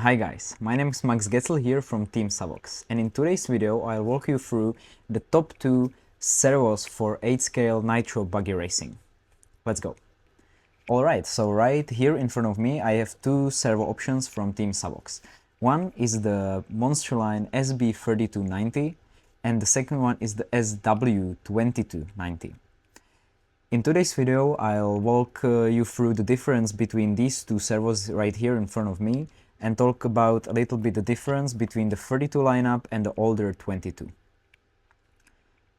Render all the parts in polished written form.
Hi guys, my name is Götzl here from TeamSavox, and in today's video I'll walk you through the top 2 servos for 8-scale Nitro Buggy racing. Let's go. Alright, so right here in front of me I have 2 servo options from TeamSavox. One is the Monsterline SB3290 and the second one is the SW2290. In today's video I'll walk you through the difference between these 2 servos right here in front of me and talk about a little bit the difference between the 32 lineup and the older 22.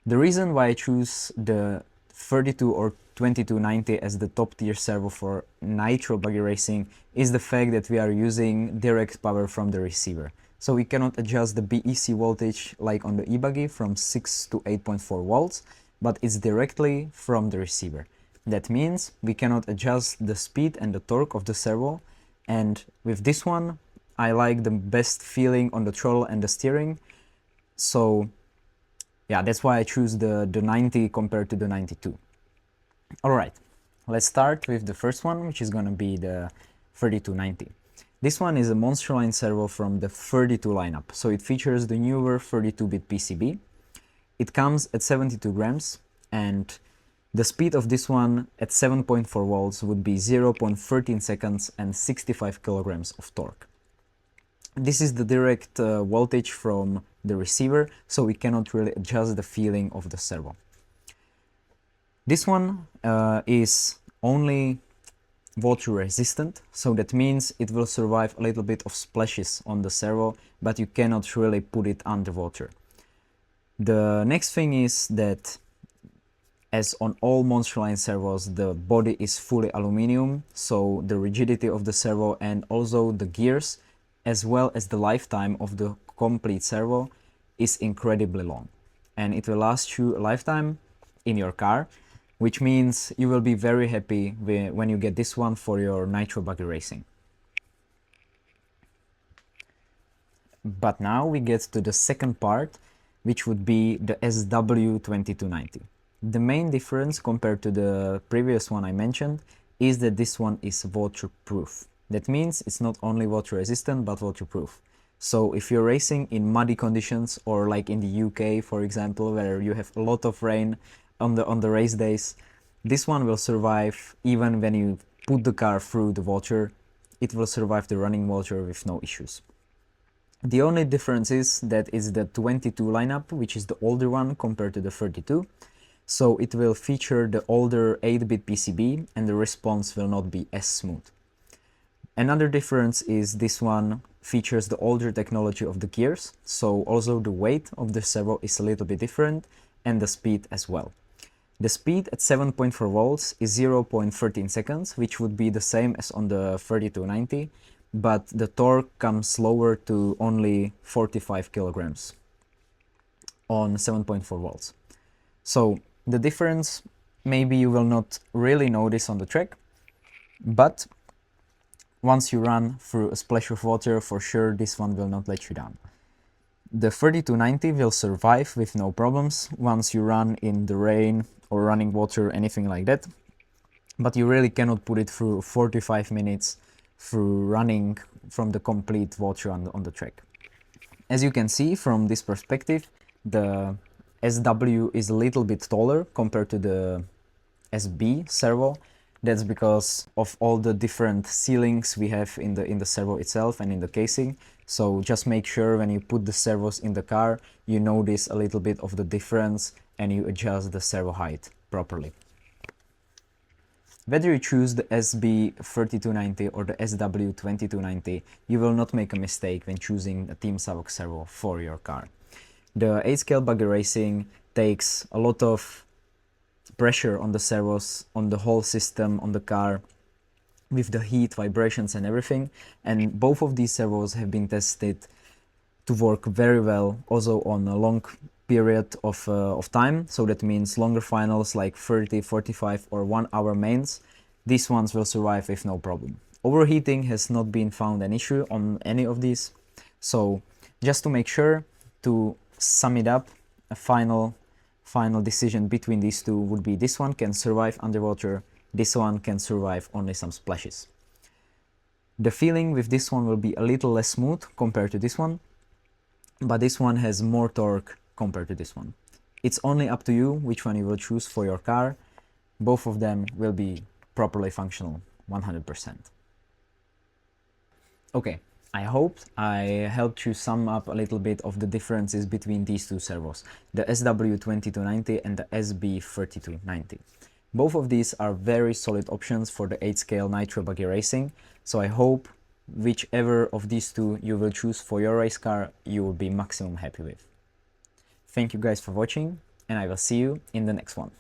The reason why I choose the 32 or 2290 as the top tier servo for Nitro Buggy racing is the fact that we are using direct power from the receiver. So we cannot adjust the BEC voltage like on the e-buggy from 6 to 8.4 volts, but it's directly from the receiver. That means we cannot adjust the speed and the torque of the servo, and with this one I like the best feeling on the throttle and the steering. So yeah, that's why I choose the 90 compared to the 92. Alright, let's start with the first one, which is gonna be the 3290. This one is a Monsterline servo from the 32 lineup, so it features the newer 32-bit PCB. It comes at 72 grams, and the speed of this one at 7.4 volts would be 0.13 seconds and 65 kilograms of torque. This is the direct voltage from the receiver, so we cannot really adjust the feeling of the servo. This one is only water resistant, so that means it will survive a little bit of splashes on the servo, but you cannot really put it underwater. The next thing is that, as on all Monsterline servos, the body is fully aluminum, so the rigidity of the servo and also the gears, as well as the lifetime of the complete servo, is incredibly long. And it will last you a lifetime in your car, which means you will be very happy when you get this one for your Nitro Buggy racing. But now we get to the second part, which would be the SW2290. The main difference compared to the previous one I mentioned is that this one is waterproof. That means it's not only water resistant but waterproof. So if you're racing in muddy conditions, or like in the UK for example, where you have a lot of rain on the race days, this one will survive even when you put the car through the water. It will survive the running water with no issues. The only difference is that it's the 22 lineup, which is the older one compared to the 32. So it will feature the older 8-bit PCB and the response will not be as smooth. Another difference is this one features the older technology of the gears, so also the weight of the servo is a little bit different and the speed as well. The speed at 7.4 volts is 0.13 seconds, which would be the same as on the 3290, but the torque comes lower to only 45 kilograms on 7.4 volts. So the difference, maybe you will not really notice on the track, but once you run through a splash of water, for sure this one will not let you down. The 3290 will survive with no problems once you run in the rain or running water, anything like that, but you really cannot put it through 45 minutes through running from the complete water on the track. As you can see from this perspective, the SW is a little bit taller compared to the SB servo. That's because of all the different ceilings we have in the servo itself and in the casing. So just make sure when you put the servos in the car, you notice a little bit of the difference and you adjust the servo height properly. Whether you choose the SB3290 or the SW2290, you will not make a mistake when choosing a TeamSavox servo for your car. The 8-scale buggy racing takes a lot of pressure on the servos, on the whole system, on the car, with the heat, vibrations and everything, and both of these servos have been tested to work very well also on a long period of time. So that means longer finals like 30, 45 or 1 hour mains. These ones will survive with no problem. Overheating has not been found an issue on any of these. So just to make sure, to sum it up, a final decision between these two would be this one can survive underwater, this one can survive only some splashes. The feeling with this one will be a little less smooth compared to this one, but this one has more torque compared to this one. It's only up to you which one you will choose for your car. Both of them will be properly functional 100%. Okay, I hope I helped you sum up a little bit of the differences between these two servos, the SW2290 and the SB3290. Both of these are very solid options for the 8-scale Nitro Buggy racing, so I hope whichever of these two you will choose for your race car, you will be maximum happy with. Thank you guys for watching, and I will see you in the next one.